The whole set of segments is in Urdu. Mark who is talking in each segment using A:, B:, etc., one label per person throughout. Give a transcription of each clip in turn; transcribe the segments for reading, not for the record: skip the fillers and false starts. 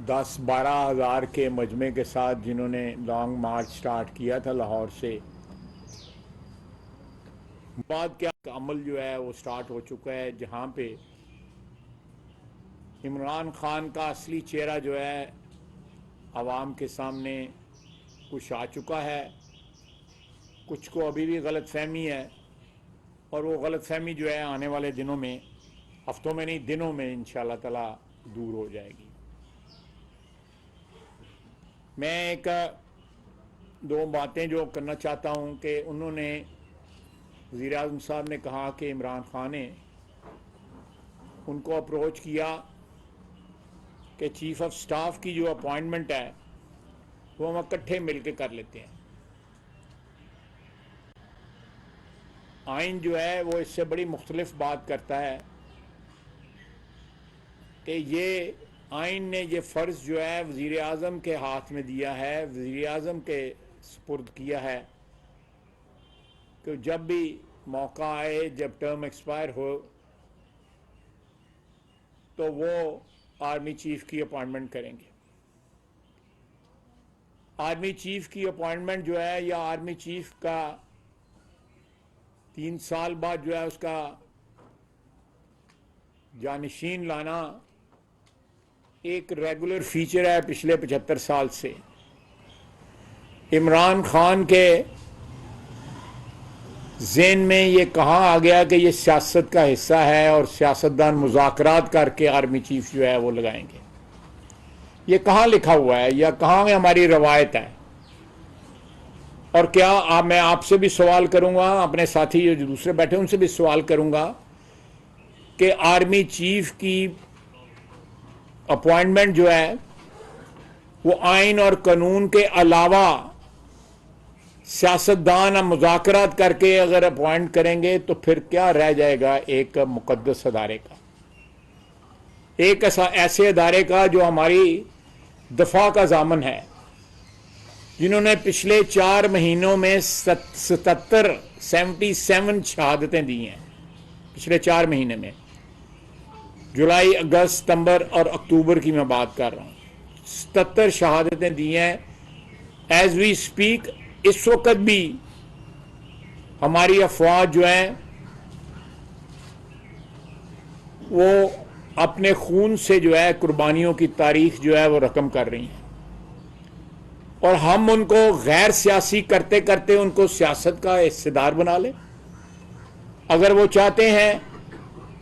A: 10-12 ہزار کے مجمع کے ساتھ جنہوں نے لانگ مارچ سٹارٹ کیا تھا لاہور سے، بعد کیا عمل جو ہے وہ سٹارٹ ہو چکا ہے، جہاں پہ عمران خان کا اصلی چہرہ جو ہے عوام کے سامنے کچھ آ چکا ہے، کچھ کو ابھی بھی غلط فہمی ہے، اور وہ غلط فہمی جو ہے آنے والے دنوں میں، ہفتوں میں نہیں دنوں میں انشاءاللہ تعالی دور ہو جائے گی۔ میں ایک دو باتیں جو کرنا چاہتا ہوں کہ انہوں نے وزیر اعظم صاحب نے کہا کہ عمران خان نے ان کو اپروچ کیا کہ چیف آف سٹاف کی جو اپوائنٹمنٹ ہے وہ ہم اکٹھے مل کے کر لیتے ہیں۔ آئین جو ہے وہ اس سے بڑی مختلف بات کرتا ہے کہ یہ آئین نے یہ فرض جو ہے وزیر اعظم کے ہاتھ میں دیا ہے، وزیر اعظم کے سپرد کیا ہے کہ جب بھی موقع آئے، جب ٹرم ایکسپائر ہو تو وہ آرمی چیف کی اپوائنٹمنٹ کریں گے۔ آرمی چیف کی اپوائنٹمنٹ جو ہے، یا آرمی چیف کا 3 سال بعد جو ہے اس کا جانشین لانا ایک ریگولر فیچر ہے پچھلے 75 سال سے۔ عمران خان کے ذہن میں یہ کہاں آ گیا کہ یہ سیاست کا حصہ ہے اور سیاستدان مذاکرات کر کے آرمی چیف جو ہے وہ لگائیں گے؟ یہ کہاں لکھا ہوا ہے یا کہاں ہماری روایت ہے؟ اور کیا میں آپ سے بھی سوال کروں گا، اپنے ساتھی جو دوسرے بیٹھے ان سے بھی سوال کروں گا کہ آرمی چیف کی اپوائنٹمنٹ جو ہے وہ آئین اور قانون کے علاوہ سیاستدان مذاکرات کر کے اگر اپوائنٹ کریں گے تو پھر کیا رہ جائے گا ایک مقدس ادارے کا، ایک ایسے ادارے کا جو ہماری دفاع کا ضامن ہے، جنہوں نے پچھلے 4 مہینوں میں 77 شہادتیں دی ہیں۔ پچھلے 4 مہینے میں جولائی، اگست، ستمبر اور اکتوبر کی میں بات کر رہا ہوں، 77 شہادتیں دی ہیں۔ ایز وی اسپیک اس وقت بھی ہماری افواج جو ہیں وہ اپنے خون سے جو ہے قربانیوں کی تاریخ جو ہے وہ رقم کر رہی ہیں، اور ہم ان کو غیر سیاسی کرتے کرتے ان کو سیاست کا حصہ دار بنا لیں۔ اگر وہ چاہتے ہیں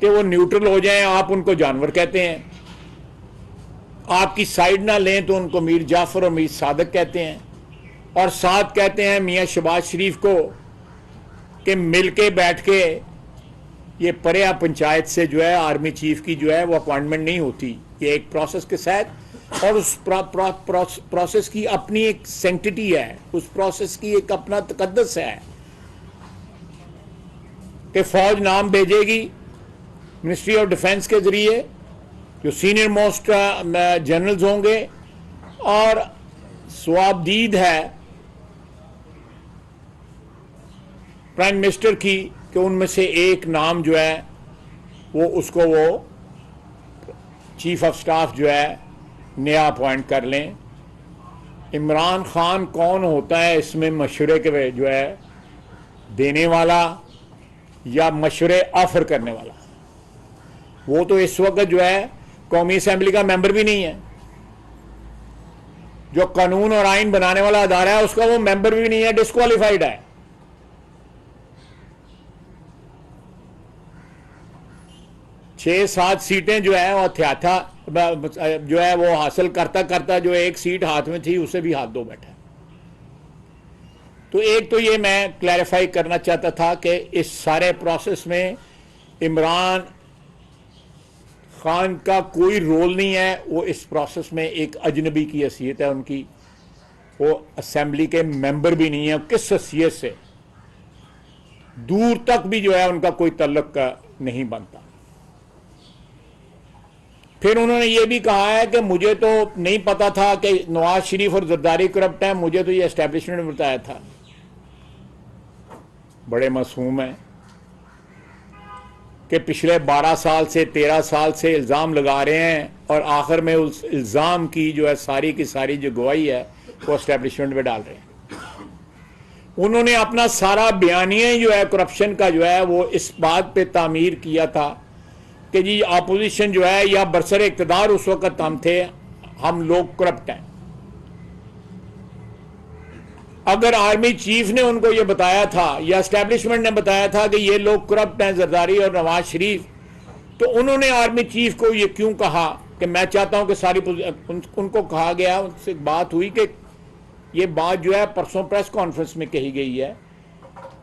A: کہ وہ نیوٹرل ہو جائیں، آپ ان کو جانور کہتے ہیں، آپ کی سائیڈ نہ لیں تو ان کو میر جعفر اور میر صادق کہتے ہیں، اور ساتھ کہتے ہیں میاں شہباز شریف کو کہ مل کے بیٹھ کے یہ پریا پنچایت سے جو ہے آرمی چیف کی جو ہے وہ اپوائنٹمنٹ نہیں ہوتی، یہ ایک پروسیس کے ساتھ، اور اس پروسیس کی اپنی ایک سینکٹیٹی ہے، اس پروسیس کی ایک اپنا تقدس ہے کہ فوج نام بھیجے گی منسٹری آف ڈیفنس کے ذریعے، جو سینئر موسٹ جنرلز ہوں گے، اور سوابدید ہے پرائم منسٹر کی کہ ان میں سے ایک نام جو ہے وہ اس کو وہ چیف آف سٹاف جو ہے نیا اپوائنٹ کر لیں۔ عمران خان کون ہوتا ہے اس میں مشورے کے جو ہے دینے والا یا مشورے آفر کرنے والا؟ وہ تو اس وقت جو ہے قومی اسمبلی کا ممبر بھی نہیں ہے، جو قانون اور آئین بنانے والا ادارہ ہے اس کا وہ ممبر بھی نہیں ہے، ڈسکوالیفائڈ ہے۔ 6-7 سیٹیں جو ہے وہ تھیاتھا جو ہے وہ حاصل کرتا کرتا جو ایک سیٹ ہاتھ میں تھی اسے بھی ہاتھ دھو بیٹھا۔ تو ایک تو یہ میں کلیریفائی کرنا چاہتا تھا کہ اس سارے پروسیس میں عمران خان کا کوئی رول نہیں ہے، وہ اس پروسیس میں ایک اجنبی کی حیثیت ہے ان کی، وہ اسمبلی کے ممبر بھی نہیں ہے، کس حیثیت سے دور تک بھی جو ہے ان کا کوئی تعلق نہیں بنتا۔ پھر انہوں نے یہ بھی کہا ہے کہ مجھے تو نہیں پتا تھا کہ نواز شریف اور زرداری کرپٹ ہیں، مجھے تو یہ اسٹیبلشمنٹ نے بتایا تھا۔ بڑے معصوم ہیں کہ پچھلے 12 سال سے 13 سال سے الزام لگا رہے ہیں اور آخر میں اس الزام کی جو ہے ساری کی ساری جو گواہی ہے وہ اسٹیبلشمنٹ میں ڈال رہے ہیں. انہوں نے اپنا سارا بیانیہ جو ہے کرپشن کا جو ہے وہ اس بات پہ تعمیر کیا تھا کہ جی اپوزیشن جو ہے یا برسر اقتدار اس وقت ہم تھے، ہم لوگ کرپٹ ہیں. اگر آرمی چیف نے ان کو یہ بتایا تھا یا اسٹیبلشمنٹ نے بتایا تھا کہ یہ لوگ کرپٹ ہیں زرداری اور نواز شریف، تو انہوں نے آرمی چیف کو یہ کیوں کہا کہ میں چاہتا ہوں کہ ساری ان کو کہا گیا، ان سے بات ہوئی کہ یہ بات جو ہے پرسوں پریس کانفرنس میں کہی گئی ہے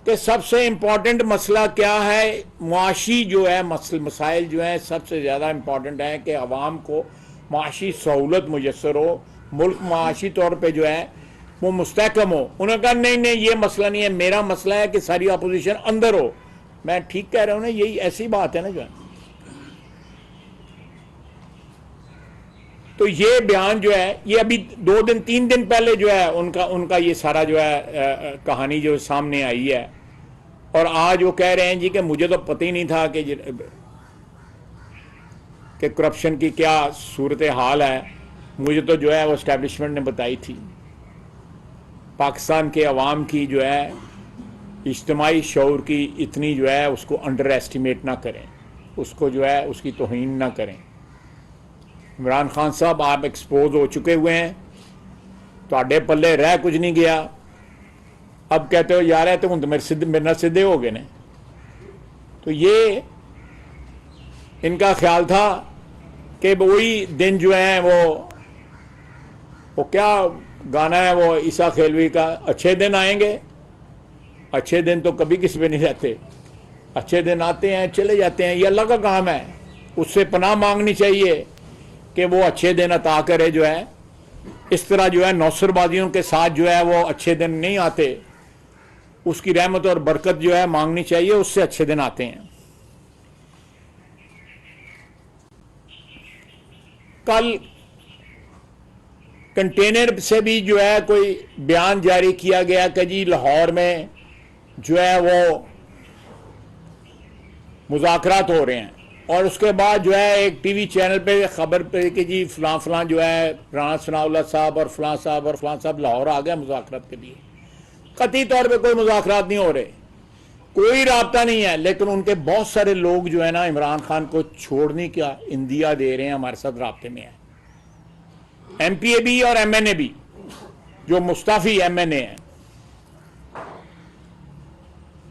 A: کہ سب سے امپورٹنٹ مسئلہ کیا ہے، معاشی جو ہے مسائل جو ہیں سب سے زیادہ امپورٹنٹ ہیں کہ عوام کو معاشی سہولت میسر ہو، ملک معاشی طور پہ جو ہے وہ مستحکم ہو. انہوں نے کہا نہیں یہ مسئلہ نہیں ہے، میرا مسئلہ ہے کہ ساری اپوزیشن اندر ہو. میں ٹھیک کہہ رہا ہوں نا، یہی ایسی بات ہے نا جو ہے. تو یہ بیان جو ہے یہ ابھی 2-3 دن پہلے جو ہے ان کا یہ سارا جو ہے کہانی جو سامنے آئی ہے، اور آج وہ کہہ رہے ہیں جی کہ مجھے تو پتہ ہی نہیں تھا کہ کرپشن کی کیا صورتحال ہے، مجھے تو جو ہے وہ اسٹیبلشمنٹ نے بتائی تھی. پاکستان کے عوام کی جو ہے اجتماعی شعور کی اتنی جو ہے اس کو انڈر ایسٹیمیٹ نہ کریں، اس کو جو ہے اس کی توہین نہ کریں. عمران خان صاحب آپ ایکسپوز ہو چکے ہوئے ہیں، تواڈے پلے رہ کچھ نہیں گیا. اب کہتے ہو یار ہے تو ہوں تو میرے نال سیدھے ہو گئے نے. تو یہ ان کا خیال تھا کہ وہی دن جو ہیں وہ کیا گانا ہے وہ عیسیٰ کھیلوی کا، اچھے دن آئیں گے. اچھے دن تو کبھی کسی پہ نہیں رہتے، اچھے دن آتے ہیں چلے جاتے ہیں، یہ اللہ کا کام ہے. اس سے پناہ مانگنی چاہیے کہ وہ اچھے دن عطا کرے. جو ہے اس طرح جو ہے نوسر بازیوں کے ساتھ جو ہے وہ اچھے دن نہیں آتے، اس کی رحمت اور برکت جو ہے مانگنی چاہیے، اس سے اچھے دن آتے ہیں. کل کنٹینر سے بھی جو ہے کوئی بیان جاری کیا گیا کہ جی لاہور میں جو ہے وہ مذاکرات ہو رہے ہیں، اور اس کے بعد جو ہے ایک ٹی وی چینل پہ خبر پہ کہ جی فلاں جو ہے رانا ثناء اللہ صاحب اور فلاں صاحب لاہور آ گئے مذاکرات کے لیے. قطعی طور پہ کوئی مذاکرات نہیں ہو رہے، کوئی رابطہ نہیں ہے، لیکن ان کے بہت سارے لوگ جو ہے نا عمران خان کو چھوڑنے کا اندیا دے رہے ہیں، ہمارے ساتھ رابطے میں ہیں. ایم پی اے بھی اور ایم این اے بھی، جو مستعفی ایم این اے ہیں،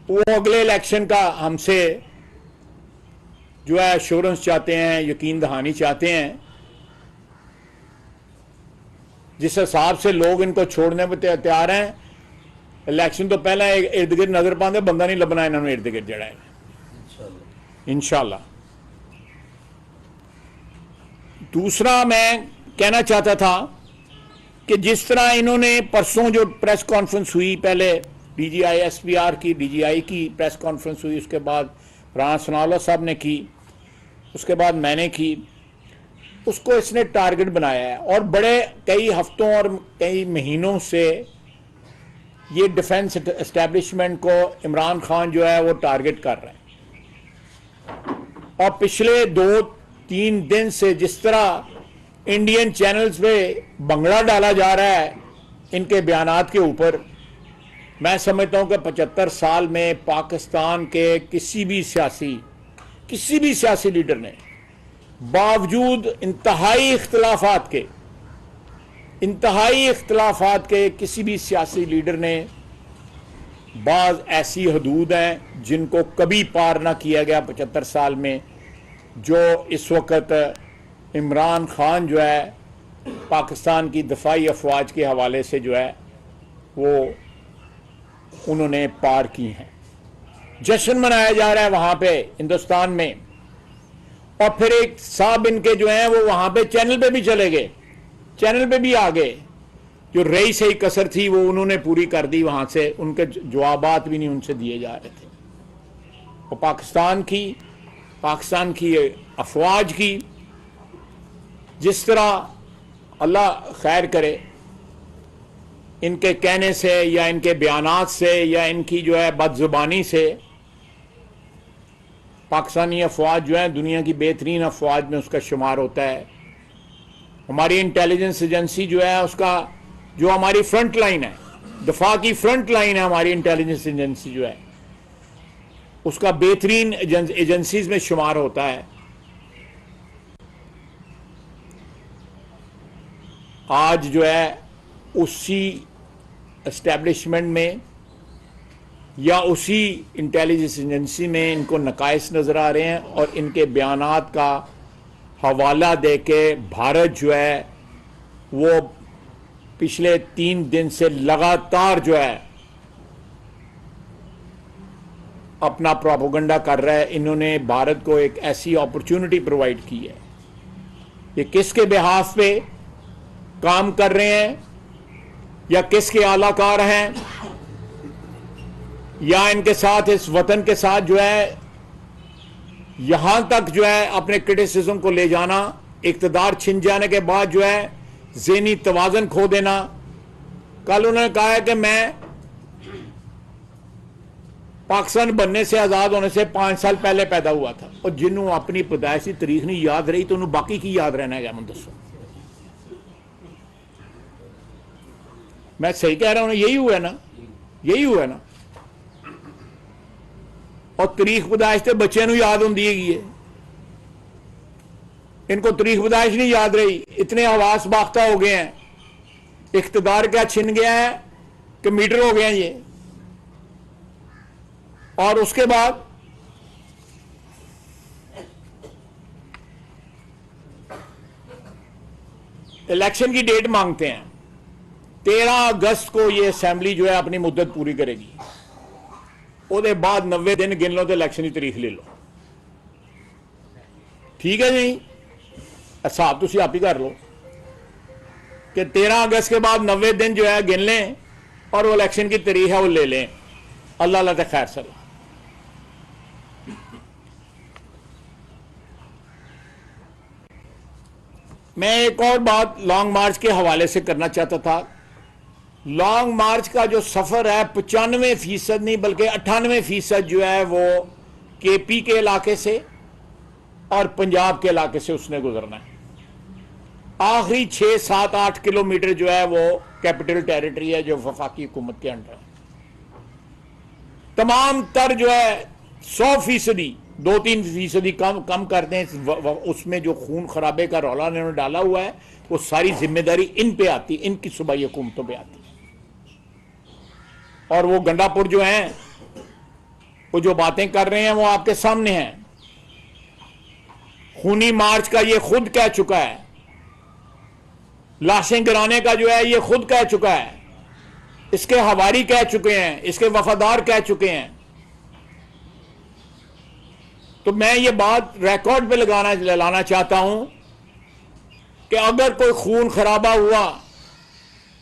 A: وہ اگلے الیکشن کا ہم سے جو ہے ایشورنس چاہتے ہیں، یقین دہانی چاہتے ہیں. جس حساب سے لوگ ان کو چھوڑنے پہ تیار ہیں، الیکشن تو پہلے ارد گرد نظر پاندے، بندہ نہیں لبنا انہوں نے ارد گرد جڑا ہے انشاءاللہ. دوسرا میں کہنا چاہتا تھا کہ جس طرح انہوں نے پرسوں جو پریس کانفرنس ہوئی، پہلے D G I S P R کی ڈی جی آئی کی پریس کانفرنس ہوئی، اس کے بعد رانا ثناء اللہ صاحب نے کی، اس کے بعد میں نے کی، اس کو اس نے ٹارگٹ بنایا ہے. اور بڑے کئی ہفتوں اور کئی مہینوں سے یہ ڈیفنس اسٹیبلشمنٹ کو عمران خان جو ہے وہ ٹارگٹ کر رہے ہیں. اور پچھلے 2-3 دن سے جس طرح انڈین چینلز پہ بنگڑا ڈالا جا رہا ہے ان کے بیانات کے اوپر، میں سمجھتا ہوں کہ 75 سال میں پاکستان کے کسی بھی سیاسی لیڈر نے باوجود انتہائی اختلافات کے کسی بھی سیاسی لیڈر نے، بعض ایسی حدود ہیں جن کو کبھی پار نہ کیا گیا 75 سال میں، جو اس وقت عمران خان جو ہے پاکستان کی دفاعی افواج کے حوالے سے جو ہے وہ انہوں نے پار کی ہیں. جشن منایا جا رہا ہے وہاں پہ ہندوستان میں، اور پھر ایک صاحب ان کے جو ہیں وہ وہاں پہ چینل پہ بھی چلے گئے، چینل پہ بھی آ گئے، جو رہی صحیح کسر تھی وہ انہوں نے پوری کر دی. وہاں سے ان کے جوابات بھی نہیں ان سے دیے جا رہے تھے. وہ پاکستان کی افواج کی جس طرح اللہ خیر کرے ان کے کہنے سے یا ان کے بیانات سے یا ان کی جو ہے بد زبانی سے پاکستانی افواج جو ہیں دنیا کی بہترین افواج میں اس کا شمار ہوتا ہے. ہماری انٹیلیجنس ایجنسی جو ہے اس کا جو ہماری فرنٹ لائن ہے, دفاع کی فرنٹ لائن ہے, ہماری انٹیلیجنس ایجنسی جو ہے اس کا بہترین ایجنسیز میں شمار ہوتا ہے. آج جو ہے اسی اسٹیبلشمنٹ میں یا اسی انٹیلیجنس ایجنسی میں ان کو نقائص نظر آ رہے ہیں, اور ان کے بیانات کا حوالہ دے کے بھارت جو ہے وہ پچھلے 3 دن سے لگاتار جو ہے اپنا پروپیگنڈا کر رہا ہے. انہوں نے بھارت کو ایک ایسی اپرچونٹی پرووائڈ کی ہے. یہ کس کے بہاف پہ کام کر رہے ہیں, یا کس کے اعلی کار ہیں, یا ان کے ساتھ اس وطن کے ساتھ جو ہے یہاں تک جو ہے اپنے کرٹیسزم کو لے جانا, اقتدار چھن جانے کے بعد جو ہے ذہنی توازن کھو دینا. کل انہوں نے کہا ہے کہ میں پاکستان بننے سے, آزاد ہونے سے 5 سال پہلے پیدا ہوا تھا, اور جنہوں اپنی پیدائشی تاریخ نہیں یاد رہی تو انہوں باقی کی یاد رہنا ہے. کیا من دسو, میں صحیح کہہ رہا ہوں نا؟ یہی ہوا ہے نا, یہی ہوا ہے نا. اور تاریخ پیدائش تو بچے نو یاد ہوں گی ہے, ان کو تاریخ پیدائش نہیں یاد رہی. اتنے حواس باختہ ہو گئے ہیں, اقتدار کیا چھن گیا ہے کہ میٹر ہو گیا ہیں یہ. اور اس کے بعد الیکشن کی ڈیٹ مانگتے ہیں. 13 اگست کو یہ اسمبلی جو ہے اپنی مدت پوری کرے گی, وہ دے بعد 90 دن گن لو تو الیکشن کی تاریخ لے لو. ٹھیک ہے جی, حساب تسی آپ ہی کر لو کہ 13 اگست کے بعد 90 دن جو ہے گن لیں, اور وہ الیکشن کی تاریخ ہے وہ لے لیں. اللہ اللہ تے خیر صلاح. میں ایک اور بات لانگ مارچ کے حوالے سے کرنا چاہتا تھا. لانگ مارچ کا جو سفر ہے 95% نہیں بلکہ 98% جو ہے وہ کے پی کے علاقے سے اور پنجاب کے علاقے سے اس نے گزرنا ہے. آخری 6 7 8 کلومیٹر جو ہے وہ کیپٹل ٹیریٹری ہے جو وفاقی حکومت کے انڈر ہے. تمام تر جو ہے 100%, 2-3% کم کر دیں, اس میں جو خون خرابے کا رولا انہوں نے ڈالا ہوا ہے وہ ساری ذمہ داری ان پہ آتی, ان کی صوبائی حکومتوں پہ آتی. اور وہ گنڈا پور جو ہیں وہ جو باتیں کر رہے ہیں وہ آپ کے سامنے ہیں. خونی مارچ کا یہ خود کہہ چکا ہے, لاشیں گرانے کا جو ہے یہ خود کہہ چکا ہے, اس کے حواری کہہ چکے ہیں, اس کے وفادار کہہ چکے ہیں. تو میں یہ بات ریکارڈ پہ لانا چاہتا ہوں کہ اگر کوئی خون خرابہ ہوا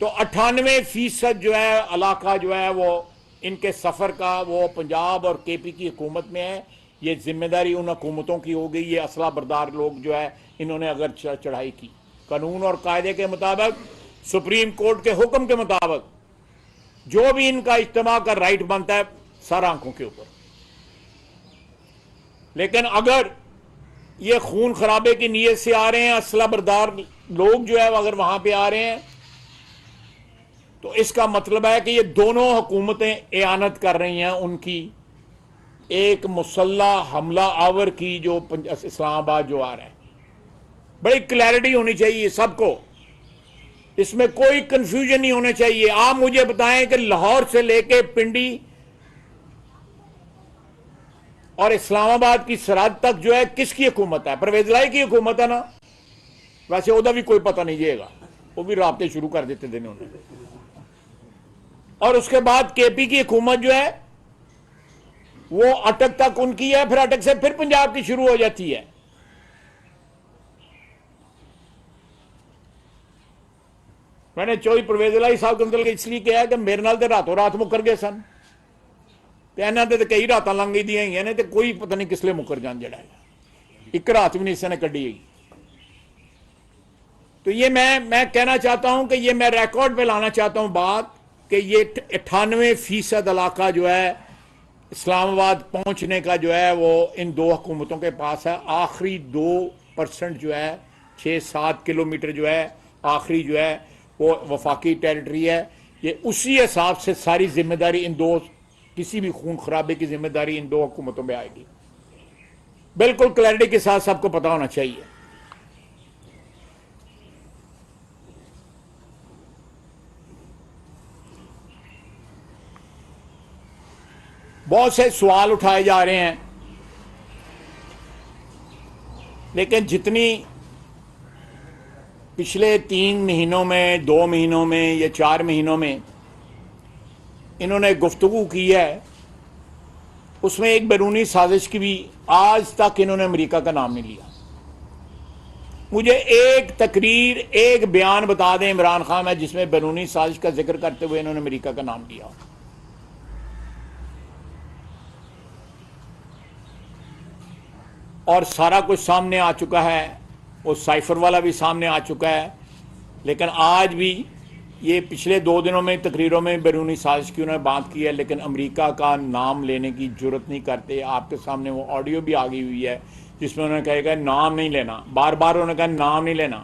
A: تو 98% جو ہے علاقہ جو ہے وہ ان کے سفر کا وہ پنجاب اور کے پی کی حکومت میں ہے. یہ ذمہ داری ان حکومتوں کی ہو گئی. یہ اسلحہ بردار لوگ جو ہے انہوں نے اگر چڑھائی کی قانون اور قاعدے کے مطابق, سپریم کورٹ کے حکم کے مطابق, جو بھی ان کا اجتماع کا رائٹ بنتا ہے سارا آنکھوں کے اوپر. لیکن اگر یہ خون خرابے کی نیت سے آ رہے ہیں, اسلحہ بردار لوگ جو ہے اگر وہاں پہ آ رہے ہیں, تو اس کا مطلب ہے کہ یہ دونوں حکومتیں اعانت کر رہی ہیں ان کی ایک مسلح حملہ آور کی جو اسلام آباد جو آ رہا ہے. بڑی کلیئرٹی ہونی چاہیے سب کو, اس میں کوئی کنفیوژن نہیں ہونا چاہیے. آپ مجھے بتائیں کہ لاہور سے لے کے پنڈی اور اسلام آباد کی سرحد تک جو ہے کس کی حکومت ہے؟ پرویز الہی کی حکومت ہے نا. ویسے وہ بھی کوئی پتہ نہیں جائے گا, وہ بھی رابطے شروع کر دیتے تھے انہوں نے. اور اس کے بعد کے پی کی حکومت جو ہے وہ اٹک تک ان کی ہے, پھر اٹک سے پھر پنجاب کی شروع ہو جاتی ہے. میں نے چوئی پرویز الہی صاحب کو اس لیے کیا ہے کہ میرے نال تے راتوں رات مکر گئے سن, انہوں نے کئی راتاں لنگ گئی دیا ہوئی نے, تو کوئی پتہ نہیں کس لیے مکر جان جڑا ہے, ایک رات بھی نہیں اس نے کڈی گئی. تو یہ میں کہنا چاہتا ہوں کہ یہ میں ریکارڈ پہ لانا چاہتا ہوں بات کہ یہ 98% علاقہ جو ہے اسلام آباد پہنچنے کا جو ہے وہ ان دو حکومتوں کے پاس ہے. آخری 2% جو ہے 6-7 کلومیٹر جو ہے آخری جو ہے وہ وفاقی ٹیریٹری ہے. یہ اسی حساب سے ساری ذمہ داری ان دو، کسی بھی خون خرابے کی ذمہ داری ان دو حکومتوں میں آئے گی. بالکل کلیئرٹی کے ساتھ سب کو پتا ہونا چاہیے. بہت سے سوال اٹھائے جا رہے ہیں، لیکن جتنی پچھلے 3 مہینوں میں، 2 مہینوں میں یا 4 مہینوں میں انہوں نے گفتگو کی ہے، اس میں ایک بیرونی سازش کی بھی آج تک انہوں نے امریکہ کا نام نہیں لیا. مجھے ایک تقریر، ایک بیان بتا دیں عمران خان میں جس میں بیرونی سازش کا ذکر کرتے ہوئے انہوں نے امریکہ کا نام لیا. اور سارا کچھ سامنے آ چکا ہے، وہ سائفر والا بھی سامنے آ چکا ہے. لیکن آج بھی یہ پچھلے 2 دنوں میں تقریروں میں بیرونی سازش کی انہوں نے بات کی ہے، لیکن امریکہ کا نام لینے کی جرت نہیں کرتے. آپ کے سامنے وہ آڈیو بھی آ گئی ہوئی ہے جس میں انہوں نے کہا کہ نام نہیں لینا، بار بار انہوں نے کہا نام نہیں لینا.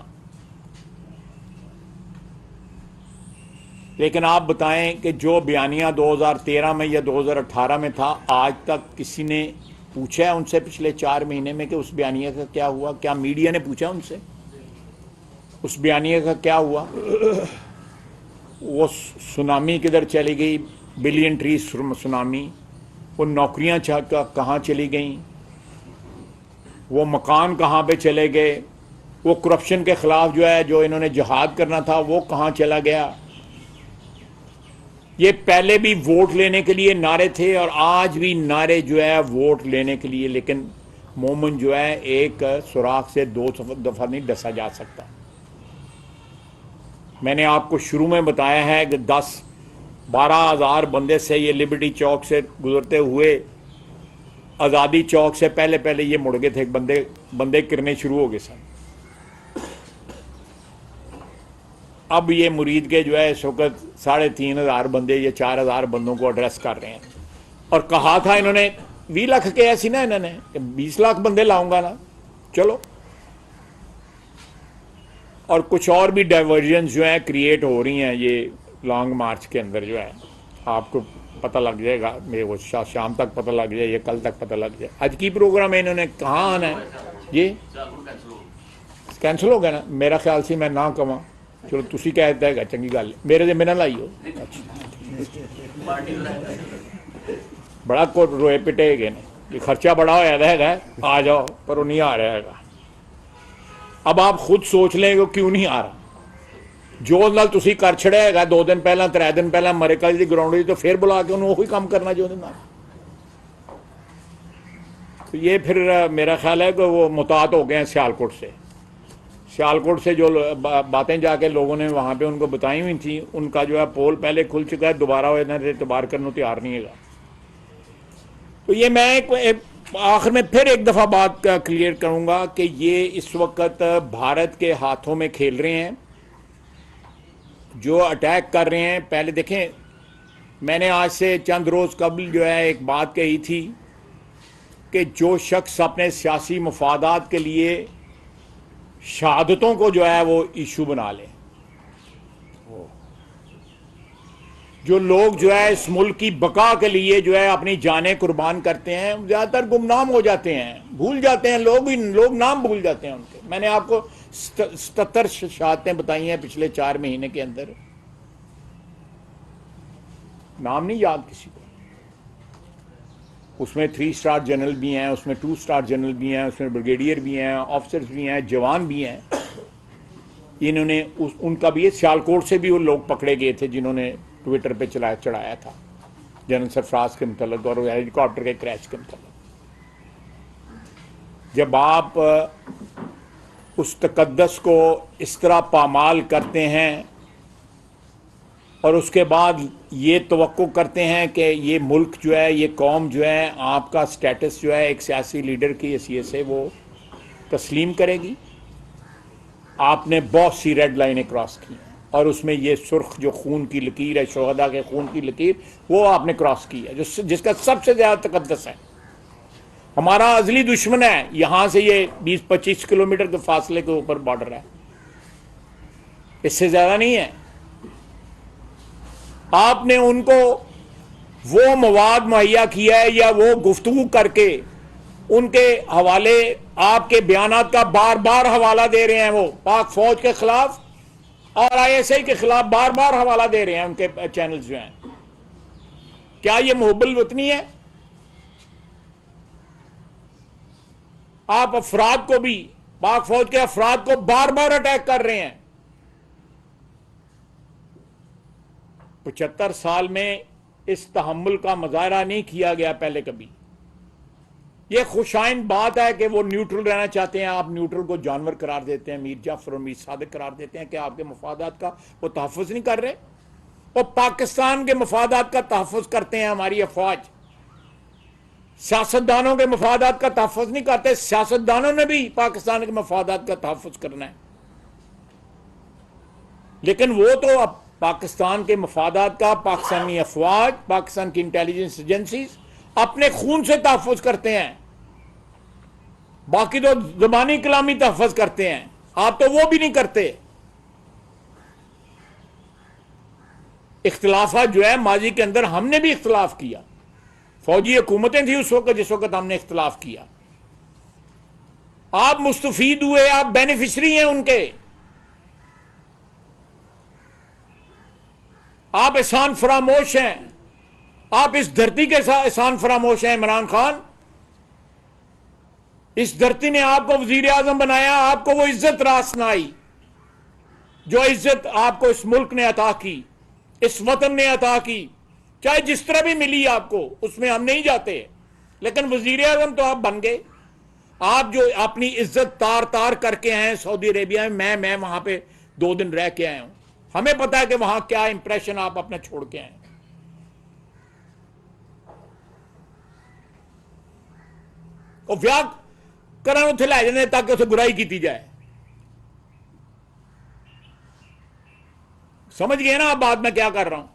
A: لیکن آپ بتائیں کہ جو بیانیہ 2013 میں یا 2018 میں تھا، آج تک کسی نے پوچھا ہے ان سے پچھلے 4 مہینے میں کہ اس بیانیہ کا کیا ہوا؟ کیا میڈیا نے پوچھا ان سے اس بیانیہ کا کیا ہوا؟ وہ سونامی کدھر چلی گئی؟ Billion tree tsunami. وہ نوکریاں کہاں چلی گئیں؟ وہ مکان کہاں پہ چلے گئے؟ وہ کرپشن کے خلاف جو ہے جو انہوں نے جہاد کرنا تھا وہ کہاں چلا گیا؟ یہ پہلے بھی ووٹ لینے کے لیے نعرے تھے اور آج بھی نعرے جو ہے ووٹ لینے کے لیے، لیکن مومن جو ہے ایک سوراخ سے 2 دفعہ نہیں ڈسا جا سکتا. میں نے آپ کو شروع میں بتایا ہے کہ 10-12 ہزار بندے سے یہ لبرٹی چوک سے گزرتے ہوئے آزادی چوک سے پہلے یہ مڑ گئے تھے، بندے گرنے شروع ہو گئے سن. اب یہ مرید کے جو ہے اس وقت 3,500 بندے یا 4,000 بندوں کو ایڈریس کر رہے ہیں. اور کہا تھا انہوں نے 20 لاکھ کے ایسی نا، انہوں نے 20 لاکھ بندے لاؤں گا نا. چلو، اور کچھ اور بھی ڈائیورژنز جو ہیں کریٹ ہو رہی ہیں یہ لانگ مارچ کے اندر جو ہے. آپ کو پتہ لگ جائے گا، میرے وہ شام تک پتہ لگ جائے، یہ کل تک پتہ لگ جائے. آج کی پروگرام ہے انہوں نے کہاں آنا ہے؟ یہ کینسل ہو گیا نا. میرا خیال سے میں نہ کہاں، چلو تسی کہتے ہیں گا چنگی گل میرے ذمہ نہ لائیو. بڑا کو روئے پٹے گئے نے، یہ خرچہ بڑا ہوا رہے گا، آ جاؤ، پر وہ نہیں آ رہا ہے. اب آپ خود سوچ لیں کہ کیوں نہیں آ رہا. جو نال تسی کر چھڑے گا 2 دن پہلا 3 دن پہلا امریکہ دی گراؤنڈ تو پھر بلا کے انہوں وہی کام کرنا جو نال. تو یہ پھر میرا خیال ہے کہ وہ متعاط ہو گئے ہیں سیالکوٹ سے جو باتیں جا کے لوگوں نے وہاں پہ ان کو بتائی ہوئی تھیں، ان کا جو ہے پول پہلے کھل چکا ہے، دوبارہ وہ ادھر اعتبار کرنا تیار نہیں ہے گا. تو یہ میں آخر میں پھر ایک دفعہ بات کلیئر کروں گا کہ یہ اس وقت بھارت کے ہاتھوں میں کھیل رہے ہیں، جو اٹیک کر رہے ہیں. پہلے دیکھیں، میں نے آج سے چند روز قبل جو ہے ایک بات کہی تھی کہ جو شخص اپنے سیاسی مفادات کے لیے شہادتوں کو جو ہے وہ ایشو بنا لے، جو لوگ جو ہے اس ملک کی بقا کے لیے جو ہے اپنی جانیں قربان کرتے ہیں، زیادہ تر گمنام ہو جاتے ہیں، بھول جاتے ہیں، لوگ نام بھول جاتے ہیں ان کے. میں نے آپ کو 77 شہادتیں بتائی ہیں پچھلے 4 مہینے کے اندر، نام نہیں یاد کسی کو. اس میں 3 اسٹار جنرل بھی ہیں، اس میں 2 اسٹار جنرل بھی ہیں، اس میں بریگیڈیئر بھی ہیں، آفیسرز بھی ہیں، جوان بھی ہیں. انہوں نے ان کا بھی سیالکوٹ سے بھی وہ لوگ پکڑے گئے تھے جنہوں نے ٹویٹر پہ چڑھایا تھا جنرل سرفراز کے متعلق اور ہیلی کاپٹر کے کریش کے متعلق. جب آپ اس تقدس کو اس طرح پامال کرتے ہیں اور اس کے بعد یہ توقع کرتے ہیں کہ یہ ملک جو ہے، یہ قوم جو ہے آپ کا سٹیٹس جو ہے ایک سیاسی لیڈر کی حیثیت سے وہ تسلیم کرے گی، آپ نے بہت سی ریڈ لائنیں کراس کی ہیں. اور اس میں یہ سرخ جو خون کی لکیر ہے، شہداء کے خون کی لکیر، وہ آپ نے کراس کی ہے، جس کا سب سے زیادہ تقدس ہے۔ ہمارا ازلی دشمن ہے، یہاں سے یہ 20-25 کلومیٹر کے فاصلے کے اوپر بارڈر ہے، اس سے زیادہ نہیں ہے۔ آپ نے ان کو وہ مواد مہیا کیا ہے یا وہ گفتگو کر کے ان کے حوالے، آپ کے بیانات کا بار بار حوالہ دے رہے ہیں، وہ پاک فوج کے خلاف اور ISI کے خلاف بار بار حوالہ دے رہے ہیں ان کے چینلز جو ہیں۔ کیا یہ محب الوطنی ہے؟ آپ افراد کو بھی، پاک فوج کے افراد کو بار بار اٹیک کر رہے ہیں۔ 75 سال میں اس تحمل کا مظاہرہ نہیں کیا گیا پہلے کبھی۔ یہ خوشائن بات ہے کہ وہ نیوٹرل رہنا چاہتے ہیں، آپ نیوٹرل کو جانور قرار دیتے ہیں، میر جعفر اور میر صادق قرار دیتے ہیں کہ آپ کے مفادات کا وہ تحفظ نہیں کر رہے۔ وہ پاکستان کے مفادات کا تحفظ کرتے ہیں، ہماری افواج۔ سیاستدانوں کے مفادات کا تحفظ نہیں کرتے، سیاستدانوں نے بھی پاکستان کے مفادات کا تحفظ کرنا ہے، لیکن وہ تو اب پاکستان کے مفادات کا پاکستانی افواج، پاکستان کی انٹیلیجنس ایجنسیز اپنے خون سے تحفظ کرتے ہیں، باقی تو زبانی کلامی تحفظ کرتے ہیں، آپ تو وہ بھی نہیں کرتے۔ اختلافات جو ہے ماضی کے اندر ہم نے بھی اختلاف کیا، فوجی حکومتیں تھیں اس وقت جس وقت ہم نے اختلاف کیا۔ آپ مستفید ہوئے، آپ بینیفیشری ہیں ان کے، آپ احسان فراموش ہیں، آپ اس دھرتی کے ساتھ احسان فراموش ہیں۔ عمران خان، اس دھرتی نے آپ کو وزیر اعظم بنایا، آپ کو وہ عزت راس نہ آئی جو عزت آپ کو اس ملک نے عطا کی، اس وطن نے عطا کی، چاہے جس طرح بھی ملی آپ کو، اس میں ہم نہیں جاتے، لیکن وزیر اعظم تو آپ بن گئے۔ آپ جو اپنی عزت تار تار کر کے آئے ہیں سعودی عربیہ میں وہاں پہ 2 دن رہ کے آیا ہوں، ہمیں پتا ہے کہ وہاں کیا امپریشن آپ اپنا چھوڑ کے آئے ہیں۔ اور ویاہ کرن اتنے لے جاتے تاکہ اسے برائی کی جائے۔ سمجھ گئے نا آپ بات میں کیا کر رہا ہوں؟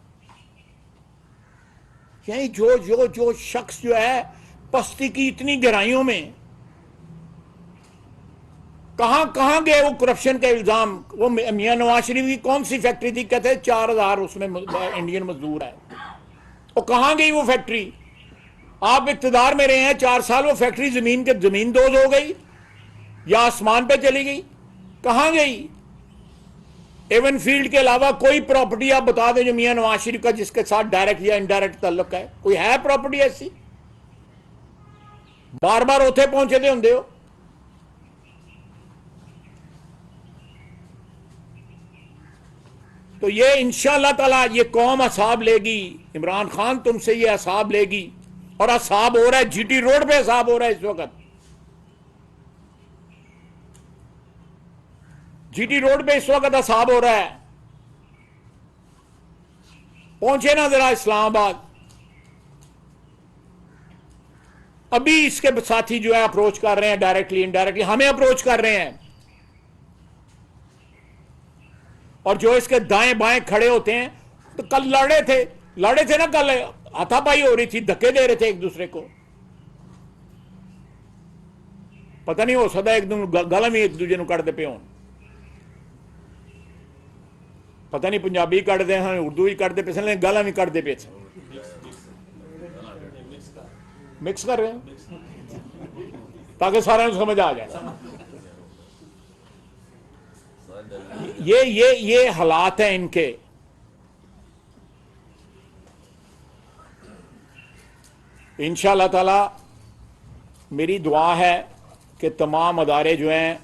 A: یعنی جو شخص جو ہے پستی کی اتنی گہرائیوں میں، کہاں گئے وہ کرپشن کے الزام؟ وہ میاں نواز شریف کی کون سی فیکٹری تھی؟ کہتے 4000 اس میں انڈین مزدور ہے، وہ کہاں گئی وہ فیکٹری؟ آپ اقتدار میں رہے ہیں 4 سال، وہ فیکٹری زمین دوز ہو گئی یا آسمان پہ چلی گئی؟ کہاں گئی؟ ایون فیلڈ کے علاوہ کوئی پراپرٹی آپ بتا دیں جو میاں نواز شریف کا جس کے ساتھ ڈائریکٹ یا انڈائریکٹ تعلق ہے؟ کوئی ہے پراپرٹی ایسی؟ بار بار اوتھے پہنچے دے ہوندے ہو۔ تو یہ انشاءاللہ تعالی یہ قوم حساب لے گی، عمران خان تم سے یہ حساب لے گی، اور حساب ہو رہا ہے، جی ٹی روڈ پہ حساب ہو رہا ہے اس وقت، جی ٹی روڈ پہ اس وقت حساب ہو رہا ہے۔ پہنچے نا ذرا اسلام آباد، ابھی اس کے ساتھی جو ہے اپروچ کر رہے ہیں ڈائریکٹلی انڈائریکٹلی، ہمیں اپروچ کر رہے ہیں، اور جو اس کے دائیں بائیں کھڑے ہوتے ہیں، تو کل لڑے تھے نا، کل ہاتھا پائی ہو رہی تھی، دھکے دے رہے تھے ایک دوسرے کو، پتہ نہیں ہو سکتا ایک دن گلم ہی ایک دوسرے کو کٹ دے پے ہون، پتہ نہیں پنجابی کٹ دے ہیں، اردو ہی کٹ دے پے سن، گلم ہی کٹ دے پے سن، مکس کر رہے ہیں تاکہ سارے سمجھ آ جائے۔ یہ حالات ہیں ان کے۔ انشاءاللہ تعالی میری دعا ہے کہ تمام ادارے جو ہیں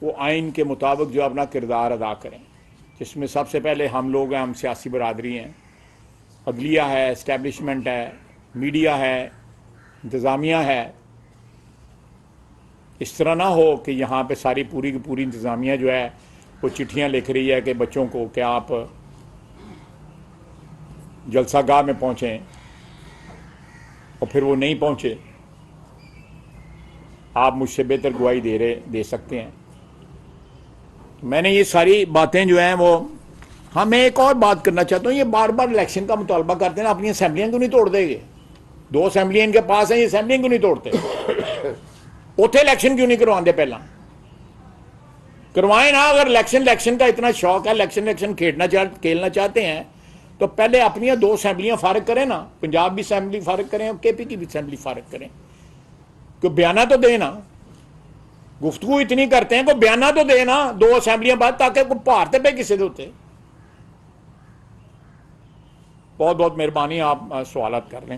A: وہ آئین کے مطابق جو اپنا کردار ادا کریں، جس میں سب سے پہلے ہم لوگ ہیں، ہم سیاسی برادری ہیں، عدلیہ ہے، اسٹیبلشمنٹ ہے، میڈیا ہے، انتظامیہ ہے۔ اس طرح نہ ہو کہ یہاں پہ ساری پوری کی پوری انتظامیہ جو ہے وہ چٹھیاں لکھ رہی ہے کہ بچوں کو کہ آپ جلسہ گاہ میں پہنچیں، اور پھر وہ نہیں پہنچے۔ آپ مجھ سے بہتر گواہی دے سکتے ہیں میں نے یہ ساری باتیں جو ہیں وہ ہاں میں ایک اور بات کرنا چاہتا ہوں. یہ بار بار الیکشن کا مطالبہ کرتے ہیں, اپنی اسمبلیاں کیوں نہیں توڑ دے گے؟ 2 اسمبلیاں ان کے پاس ہیں, یہ اسمبلیاں کیوں نہیں توڑتے؟ اتنے الیکشن کیوں نہیں کرواتے؟ پہلا کروائیں نا. اگر الیکشن کا اتنا شوق ہے, الیکشن کھیلنا چاہتے ہیں تو پہلے اپنی 2 اسمبلیاں فارغ کریں نا. پنجاب بھی اسمبلی فارغ کریں اور کے پی کی بھی اسمبلی فارغ کریں. کوئی بیانہ تو دے نا. گفتگو اتنی کرتے ہیں, کوئی بیانہ تو دے نا 2 اسمبلیاں بعد, تاکہ کوئی بھارتے پہ کسی دے ہوتے. بہت بہت مہربانی, آپ سوالات کر لیں.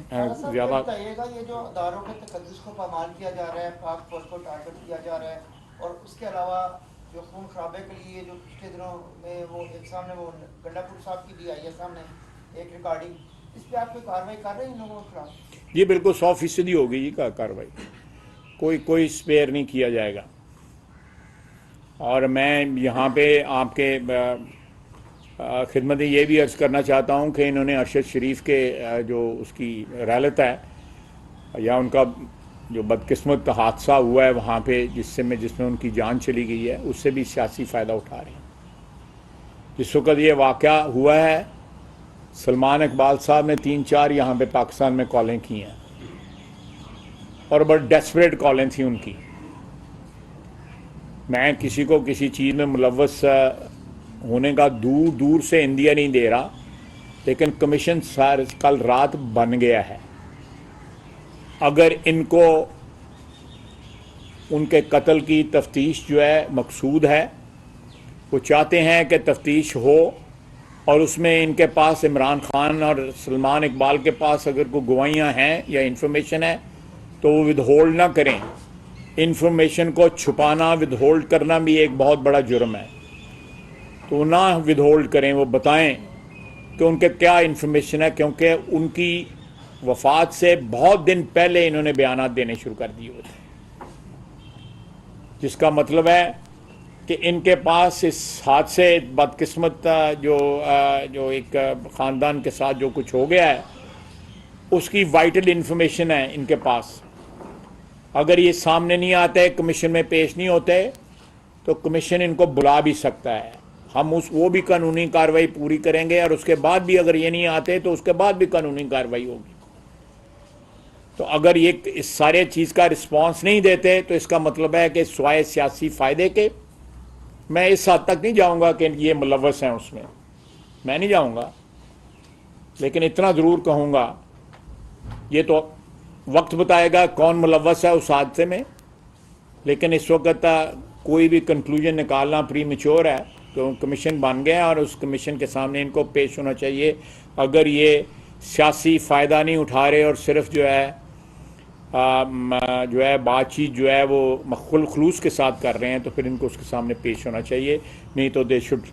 A: زیادہ
B: بتائیے گا, یہ جو اداروں کے تقدس کو پامال کیا جا رہا ہے, پاک فوج کو ٹارگٹ کیا جا رہا ہے, اور اس کے علاوہ جو خون خرابے کے لیے جو پچھلے دنوں میں وہ ایک سامنے وہ گنڈا پور صاحب کی بھی آئی ہے سامنے ایک ریکارڈنگ, اس پہ آپ کوئی کارروائی کر رہے ہیں ان لوگوں کے خلاف؟
A: یہ بالکل 100% ہوگی جی کا کارروائی, کوئی اسپیئر نہیں کیا جائے گا. اور میں یہاں پہ آپ کے خدمت یہ بھی عرض کرنا چاہتا ہوں کہ انہوں نے ارشد شریف کے جو اس کی ریلت ہے یا ان کا جو بدقسمت حادثہ ہوا ہے وہاں پہ جس میں ان کی جان چلی گئی ہے, اس سے بھی سیاسی فائدہ اٹھا رہے ہیں. جس وقت یہ واقعہ ہوا ہے, سلمان اقبال صاحب نے 3-4 یہاں پہ پاکستان میں کالیں کی ہیں, اور بڑی ڈیسپریٹ کالیں تھیں ان کی. میں کسی کو کسی چیز میں ملوث ہونے کا دور سے اندیا نہیں دے رہا, لیکن کمیشن کل رات بن گیا ہے. اگر ان کو ان کے قتل کی تفتیش جو ہے مقصود ہے, وہ چاہتے ہیں کہ تفتیش ہو, اور اس میں ان کے پاس عمران خان اور سلمان اقبال کے پاس اگر کوئی گواہیاں ہیں یا انفارمیشن ہے تو وہ ود ہولڈ نہ کریں. انفارمیشن کو چھپانا, ود ہولڈ کرنا بھی ایک بہت بڑا جرم ہے. تو نہ ود ہولڈ کریں, وہ بتائیں کہ ان کے کیا انفارمیشن ہے, کیونکہ ان کی وفات سے بہت دن پہلے انہوں نے بیانات دینے شروع کر دیے ہوئے تھے, جس کا مطلب ہے کہ ان کے پاس اس حادثے بدقسمت جو ایک خاندان کے ساتھ جو کچھ ہو گیا ہے اس کی وائٹل انفارمیشن ہے ان کے پاس. اگر یہ سامنے نہیں آتے, کمیشن میں پیش نہیں ہوتے, تو کمیشن ان کو بلا بھی سکتا ہے. ہم وہ بھی قانونی کارروائی پوری کریں گے, اور اس کے بعد بھی اگر یہ نہیں آتے تو اس کے بعد بھی قانونی کارروائی ہوگی. تو اگر یہ اس سارے چیز کا رسپانس نہیں دیتے تو اس کا مطلب ہے کہ سوائے سیاسی فائدے کے, میں اس حد تک نہیں جاؤں گا کہ یہ ملوث ہیں اس میں نہیں جاؤں گا, لیکن اتنا ضرور کہوں گا, یہ تو وقت بتائے گا کون ملوث ہے اس حادثے میں. لیکن اس وقت کوئی بھی کنکلوژن نکالنا پری میچور ہے. تو کمیشن بن گیا اور اس کمیشن کے سامنے ان کو پیش ہونا چاہیے. اگر یہ سیاسی فائدہ نہیں اٹھا رہے اور صرف جو ہے بات چیت جو ہے وہ خلوص کے ساتھ کر رہے ہیں, تو پھر ان کو اس کے سامنے پیش ہونا چاہیے. نہیں تو دے شوڈ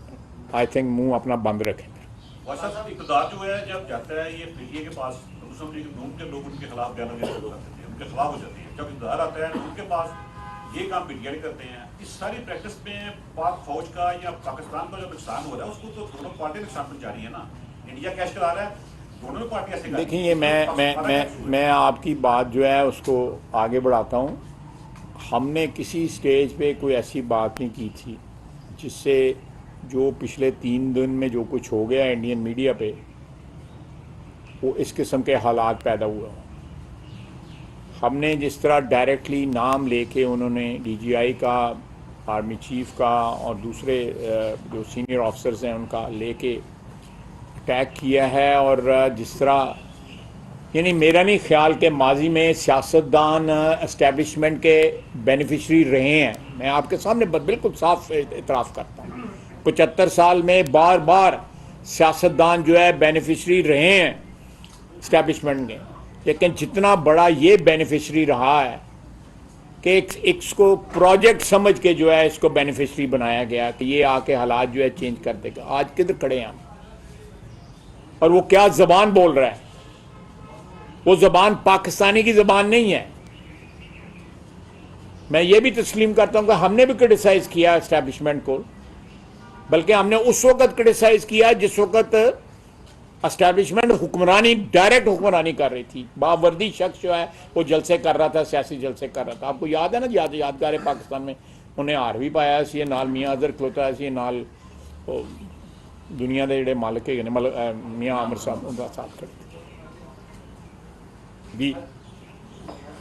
A: آئی تھنک منہ اپنا بند رکھیں.
C: صاحب اقتدار جو ہے جب جاتا ہے یہ پی ٹی اے کے پاس, مسلم لیگ نون کے لوگ ان کے خلاف بیان دینا شروع کر دیتے ہیں, ان کے خلاف ہو جاتی ہے. جب اقتدار آتا ہے ان کے پاس یہ کام پی ٹی آئی کرتے ہیں. اس ساری پریکٹس میں پاک فوج کا یا پاکستان کا جو نقصان ہو رہا ہے اس کو تو دونوں پارٹیاں نقصان پہنچا رہی ہے نا. انڈیا کیش کرا رہا ہے, دونوں پارٹیاں سے.
A: دیکھیں یہ میں آپ کی بات جو ہے اس کو آگے بڑھاتا ہوں. ہم نے کسی سٹیج پہ کوئی ایسی بات نہیں کی تھی جس سے جو پچھلے 3 دن میں جو کچھ ہو گیا انڈین میڈیا پہ وہ اس قسم کے حالات پیدا ہوئے ہوں. ہم نے جس طرح ڈائریکٹلی نام لے کے انہوں نے ڈی جی آئی کا, آرمی چیف کا اور دوسرے جو سینئر آفیسرز ہیں ان کا لے کے اٹیک کیا ہے, اور جس طرح یعنی میرا نہیں خیال کہ ماضی میں سیاستدان اسٹیبلشمنٹ کے بینیفیشری رہے ہیں. میں آپ کے سامنے بالکل صاف اعتراف کرتا ہوں, 75 سال میں بار بار سیاستدان جو ہے بینیفیشری رہے ہیں اسٹیبلشمنٹ کے. لیکن جتنا بڑا یہ بینیفیشری رہا ہے کہ اس کو پروجیکٹ سمجھ کے جو ہے اس کو بینیفیشری بنایا گیا کہ یہ آ کے حالات جو ہے چینج کر دے گا. آج کدھر کھڑے ہیں ہم, اور وہ کیا زبان بول رہا ہے, وہ زبان پاکستانی کی زبان نہیں ہے. میں یہ بھی تسلیم کرتا ہوں کہ ہم نے بھی کرٹیسائز کیا اسٹیبلشمنٹ کو, بلکہ ہم نے اس وقت کرٹیسائز کیا جس وقت اسٹیبلشمنٹ حکمرانی, ڈائریکٹ حکمرانی کر رہی تھی. باوردی شخص جو ہے وہ جلسے کر رہا تھا, سیاسی جلسے کر رہا تھا. آپ کو یاد ہے نا, یادگار پاکستان میں ਉਹਨੇ ਹਾਰ ਵੀ ਪਾਇਆ ਸੀ ਨਾਲ ਮੀਆਂ ਅਜ਼ਰ ਖਲੋਤਾ ਸੀ ਨਾਲ ਉਹ ਦੁਨੀਆ ਦੇ ਜਿਹੜੇ ਮਾਲਕ ਹੈਗੇ ਨੇ ਮਤਲਬ ਮੀਆਂ ਆਮਰ ਸਾਹਿਬ ਉਹਦਾ ਸਾਥ ਖੜੇ ਵੀ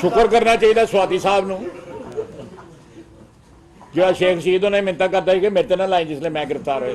A: ਸ਼ੁਕਰ ਕਰਨਾ ਚਾਹੀਦਾ ਸਵਾਤੀ ਸਾਹਿਬ ਨੂੰ ਜਿਹੜਾ ਸ਼ੇਖ ਰਸ਼ੀਦ ਉਹਨੇ ਮਿੰਤਾ ਕਰਦਾ ਸੀ ਕਿ ਮੇਰੇ ਤੇ ਨਾ ਲਾਈਨ ਜਿਸਲੇ ਮੈਂ ਗ੍ਰਿਫਤਾਰ ਹੋਇਆ।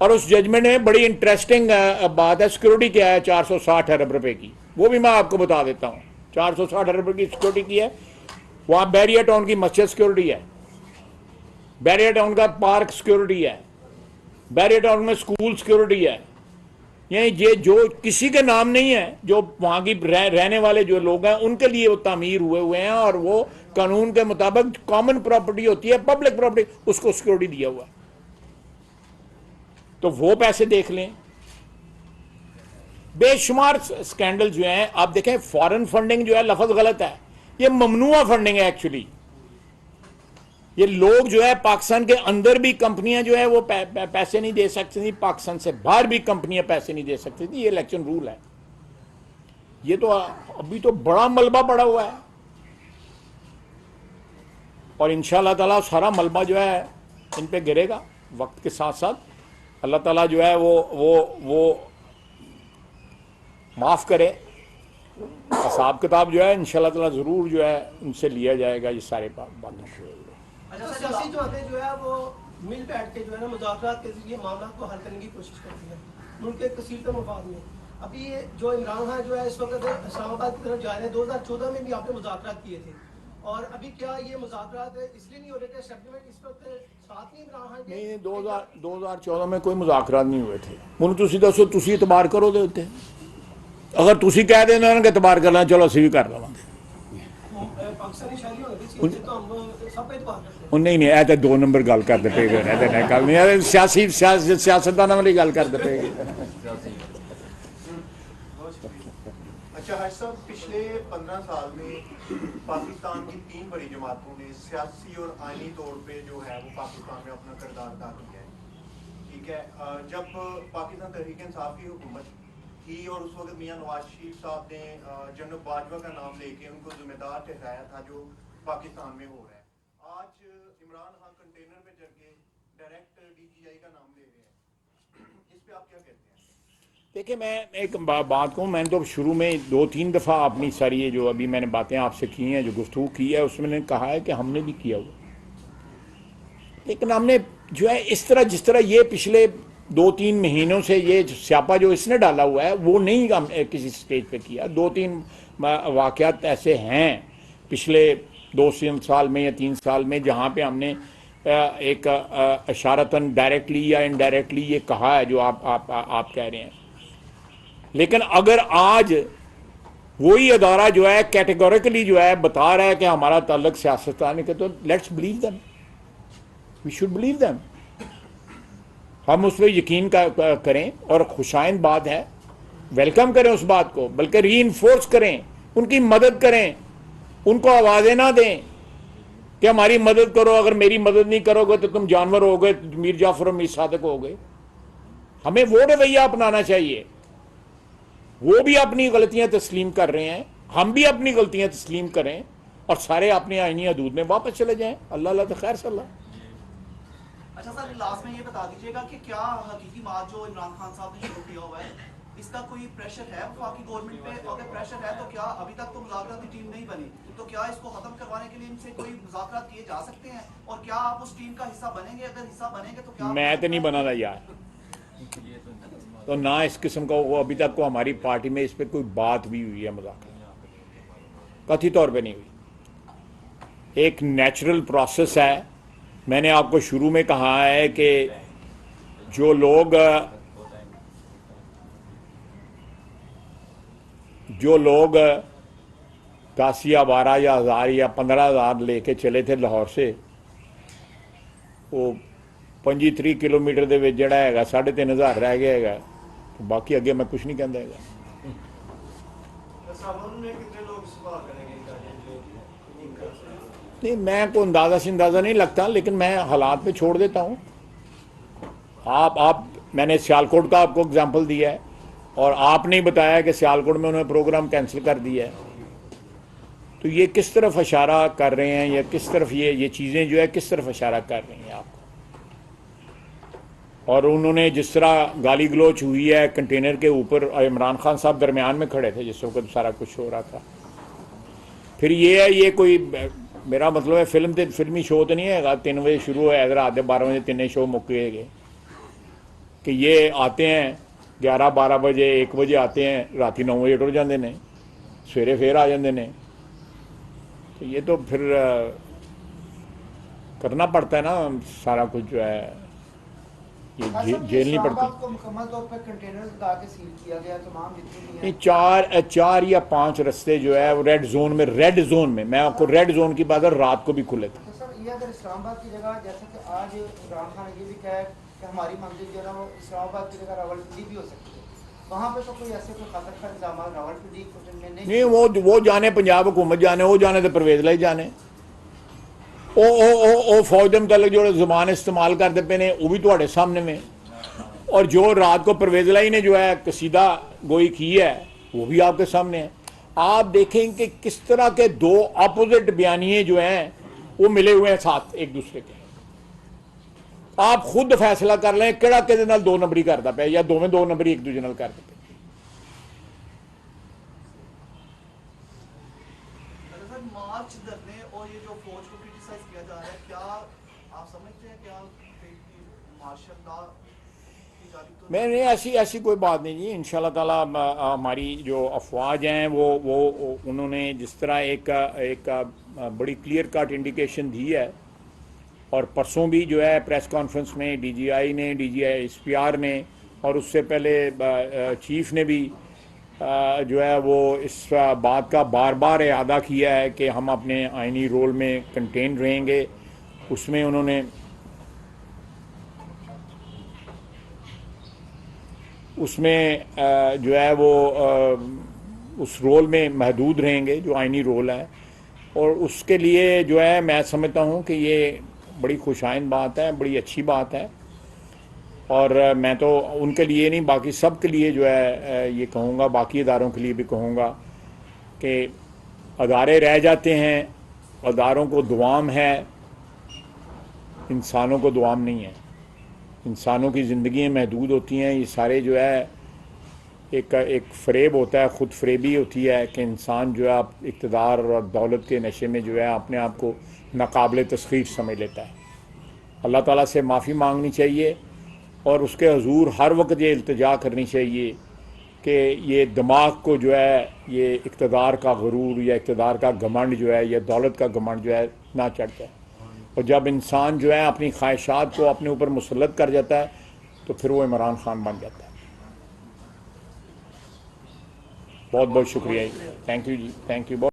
A: اور اس ججمنٹ میں بڑی انٹرسٹنگ بات ہے، سیکورٹی کیا ہے 460 ارب روپے کی، وہ بھی میں آپ کو بتا دیتا ہوں۔ 460 ارب روپے کی سیکورٹی کی ہے، وہاں بیریا ٹاؤن کی مسجد سیکورٹی ہے، بیریا ٹاؤن کا پارک سیکورٹی ہے، بیریا ٹاؤن میں سکول سیکورٹی ہے۔ یعنی یہ جو کسی کے نام نہیں ہے، جو وہاں کی رہنے والے جو لوگ ہیں ان کے لیے وہ تعمیر ہوئے ہیں، اور وہ قانون کے مطابق کامن پراپرٹی ہوتی ہے، پبلک پراپرٹی، اس کو سیکورٹی دیا ہوا ہے۔ تو وہ پیسے دیکھ لیں۔ بے شمار سکینڈل جو ہیں، آپ دیکھیں فارن فنڈنگ جو ہے لفظ غلط ہے، یہ ممنوع فنڈنگ ہے ایکچولی۔ یہ لوگ جو ہے پاکستان کے اندر بھی کمپنیاں جو ہے وہ پیسے نہیں دے سکتی تھی، پاکستان سے باہر بھی کمپنیاں پیسے نہیں دے سکتی تھی، یہ الیکشن رول ہے۔ یہ تو ابھی تو بڑا ملبہ پڑا ہوا ہے، اور انشاءاللہ تعالیٰ سارا ملبہ جو ہے ان پہ گرے گا وقت کے ساتھ ساتھ۔ اللہ تعالیٰ جو ہے وہ معاف کرے۔ حساب کتاب جو ہے انشاءاللہ تعالیٰ ضرور جو ہے ان سے لیا جائے گا، یہ سارے باتوں کو۔
D: اچھا سیاسی جماعتیں جو ہے وہ مل بیٹھ کے جو ہے نا مذاکرات کے ذریعے معاملات کو حل کرنے کی کوشش کرتی ہیں ملک کے کثیر مفاد میں۔ ابھی جو عمران خان جو ہے اس وقت اسلام آباد کی طرف جا رہے ہیں، 2014 میں بھی آپ نے مذاکرات کیے تھے، اور ابھی کیا یہ مذاکرات اس لیے نہیں ہو رہے کہ اسٹیبلمنٹ اس وقت ساتھ نہیں عمران خان کے؟
A: نہیں، 2014 میں کوئی مذاکرات نہیں ہوئے تھے۔ انہوں تسی دسو، تسی اعتبار کرو دے ہوتے، اگر تسی کہہ دینا کہ اعتبار کرنا، چلو اسی بھی کر لواں گے۔
D: پاکستانی شہری ہونے کی چیز تو ہم سب پہ اعتبار کرتے ہیں۔
A: نہیں اے تے 2 نمبر گل کرتے پے گئے، گل نہیں سیاستدانوں والی گل کرتے پے گئے۔
E: اچھا حاج صاحب، پچھلے 15 سال میں پاکستان کی 3 بڑی جماعتوں نے سیاسی اور آئینی طور پہ جو ہے وہ پاکستان میں اپنا کردار ادا کیا ہے، ٹھیک ہے۔ جب پاکستان تحریک انصاف کی حکومت تھی اور اس وقت میاں نواز شریف صاحب نے جنرل باجوہ کا نام لے کے ان کو ذمہ دار ٹھہرایا تھا جو پاکستان میں ہو رہا ہے۔ آج عمران خان کنٹینر میں چڑھ کے ڈائریکٹ DGI کا نام لے رہے ہیں، اس پہ آپ کیا کہتے ہیں؟
A: دیکھیں، میں ایک بات کہوں، میں نے تو شروع میں 2-3 دفعہ اپنی ساری یہ جو ابھی میں نے باتیں آپ سے کی ہیں، جو گفتگو کی ہے، اس میں نے کہا ہے کہ ہم نے بھی کیا ہوا، لیکن ہم نے جو ہے اس طرح جس طرح یہ پچھلے 2-3 مہینوں سے یہ سیاپا جو اس نے ڈالا ہوا ہے وہ نہیں ہم کسی سٹیج پہ کیا۔ 2-3 واقعات ایسے ہیں پچھلے 2 سال میں یا 3 سال میں جہاں پہ ہم نے ایک اشارتاً ڈائریکٹلی یا انڈائریکٹلی یہ کہا ہے جو آپ کہہ رہے ہیں۔ لیکن اگر آج وہی ادارہ جو ہے کیٹیگوریکلی جو ہے بتا رہا ہے کہ ہمارا تعلق سیاستدان کے، تو let's believe them, we should believe them. ہم اس پہ یقین کریں، اور خوشائند بات ہے، ویلکم کریں اس بات کو، بلکہ ری انفورس کریں، ان کی مدد کریں، ان کو آوازیں نہ دیں کہ ہماری مدد کرو، اگر میری مدد نہیں کرو گے تو تم جانور ہو گئے، میر جعفر اور میر صادق ہو گئے۔ ہمیں وہ رویہ اپنانا چاہیے۔ وہ بھی اپنی غلطیاں تسلیم کر رہے ہیں، ہم بھی اپنی غلطیاں تسلیم کریں، اور سارے اپنے آئینی حدود میں واپس چلے جائیں۔ اللہ اللہ تو خیر صلی اللہ۔
F: اچھا سر، لاسٹ میں یہ بتا دیجیے گا کہ کیا حقیقی بات جو عمران خان صاحب نے شروع کیا ہوا ہے، اس کا کوئی پریشر ہے وفاقی گورنمنٹ پہ؟ اگر پریشر ہے تو کیا ابھی تک تو مذاکراتی ٹیم نہیں بنی، تو کیا اس کو ختم کروانے کے لیے ان سے کوئی مذاکرات کیے جا سکتے ہیں؟ اور کیا آپ اس ٹیم کا حصہ بنیں گے؟ اگر حصہ بنیں گے تو کیا؟
A: میں تو نہیں بنا رہا یار، تو نہ اس قسم کا وہ ابھی تک کو ہماری پارٹی میں اس پہ کوئی بات بھی ہوئی ہے، مذاکرات قطعی طور پہ نہیں ہوئی۔ ایک نیچرل پروسیس ہے۔ میں نے آپ کو شروع میں کہا ہے کہ جو لوگ 10 یا 12 یا 1000 یا 15,000 لے کے چلے تھے لاہور سے، وہ 25-30 کلومیٹر دے وچ جڑا ہے 3,500 رہ گیا ہے، باقی اگے میں کچھ نہیں کہندا ہے۔ نہیں، میں کو اندازہ نہیں لگتا، لیکن میں حالات پہ چھوڑ دیتا ہوں۔ میں نے سیالکوٹ کا آپ کو اگزامپل دیا ہے، اور آپ نے بتایا کہ سیالکوٹ میں انہوں نے پروگرام کینسل کر دیا ہے، تو یہ کس طرف اشارہ کر رہے ہیں، یا کس طرف یہ چیزیں جو ہے کس طرف اشارہ کر رہی ہیں آپ کو؟ اور انہوں نے جس طرح گالی گلوچ ہوئی ہے کنٹینر کے اوپر، عمران خان صاحب درمیان میں کھڑے تھے جس وقت سارا کچھ ہو رہا تھا۔ پھر یہ ہے، یہ کوئی میرا مطلب ہے فلمی شو تو نہیں ہے گا، 3 بجے شروع ہے رات 12 بجے 3 شو مک گئے۔ کہ یہ آتے ہیں 11-12 بجے 1 بجے آتے ہیں, رات 9 بجے ٹر جاندے نے, سویرے پھر آ جاندے نے. تو یہ تو پھر کرنا پڑتا ہے نا سارا کچھ جو ہے, یہ جیل نہیں پڑتی.
B: کو مکمل طور پر کنٹینر لگا کے سیل کیا گیا, تمام جتنی بھی
A: یہ 4 یا 5 رستے جو ہے وہ ریڈ زون میں میں آپ کو ریڈ زون کی بات ہے, رات کو بھی کھلے تھے.
B: تو سر یہ اگر اسلام آباد کی جگہ, جیسا کہ آج عمران خان نے یہ بھی کہا ہے کہ ہماری منزل جو ہے نا وہ اسلام آباد کی جگہ راولپنڈی بھی ہو سکتی ہے, وہاں پہ تو کوئی ایسے کوئی خطر کا الزامات راولپنڈی میں نہیں.
A: وہ جانے پنجاب حکومت جانے, وہ جانے تو پرویز لائی جانے. او فوج کے متعلق جو زبان استعمال کرتے پے نے وہ بھی تھوڑے سامنے میں, اور جو رات کو پرویز لائی نے جو ہے قصیدہ گوئی کی ہے وہ بھی آپ کے سامنے ہے. آپ دیکھیں کہ کس طرح کے 2 اپوزٹ بیانیے جو ہیں وہ ملے ہوئے ہیں ساتھ ایک دوسرے کے. آپ خود فیصلہ کر لیں کہڑا کہ 2 نمبری کرتا پیا یا 2 نمبری ایک دوسرے نال کرتے پے.
F: سر مارچ دھرنے اور یہ جو فوج کو کرٹیسائز کیا جا رہا ہے, کیا آپ سمجھتے ہیں کہ مارشل لا کی جاری تو
A: میں نہیں, ایسی کوئی بات نہیں جی. انشاءاللہ تعالیٰ ہماری جو افواج ہیں وہ انہوں نے جس طرح ایک بڑی کلیئر کٹ انڈیکیشن دی ہے, اور پرسوں بھی جو ہے پریس کانفرنس میں ڈی جی آئی نے, D G I S P R نے, اور اس سے پہلے چیف نے بھی جو ہے وہ اس بات کا بار بار اعادہ کیا ہے کہ ہم اپنے آئینی رول میں کنٹین رہیں گے. اس میں انہوں نے جو ہے وہ اس رول میں محدود رہیں گے جو آئینی رول ہے, اور اس کے لیے جو ہے میں سمجھتا ہوں کہ یہ بڑی خوشائند بات ہے, بڑی اچھی بات ہے. اور میں تو ان کے لیے نہیں باقی سب کے لیے جو ہے یہ کہوں گا, باقی اداروں کے لیے بھی کہوں گا کہ ادارے رہ جاتے ہیں, اداروں کو دوام ہے, انسانوں کو دوام نہیں ہے. انسانوں کی زندگیاں محدود ہوتی ہیں. یہ سارے جو ہے ایک فریب ہوتا ہے, خود فریبی ہوتی ہے کہ انسان جو ہے اقتدار اور دولت کے نشے میں جو ہے اپنے آپ کو ناقابل تسخیر سمجھ لیتا ہے. اللہ تعالیٰ سے معافی مانگنی چاہیے, اور اس کے حضور ہر وقت یہ التجا کرنی چاہیے کہ یہ دماغ کو جو ہے یہ اقتدار کا غرور یا اقتدار کا گھمنڈ جو ہے یا دولت کا گھمنڈ جو ہے نہ چڑھ جائے. اور جب انسان جو ہے اپنی خواہشات کو اپنے اوپر مسلط کر جاتا ہے تو پھر وہ عمران خان بن جاتا ہے. بہت بہت شکریہ. تھینک یو جی, تھینک یو.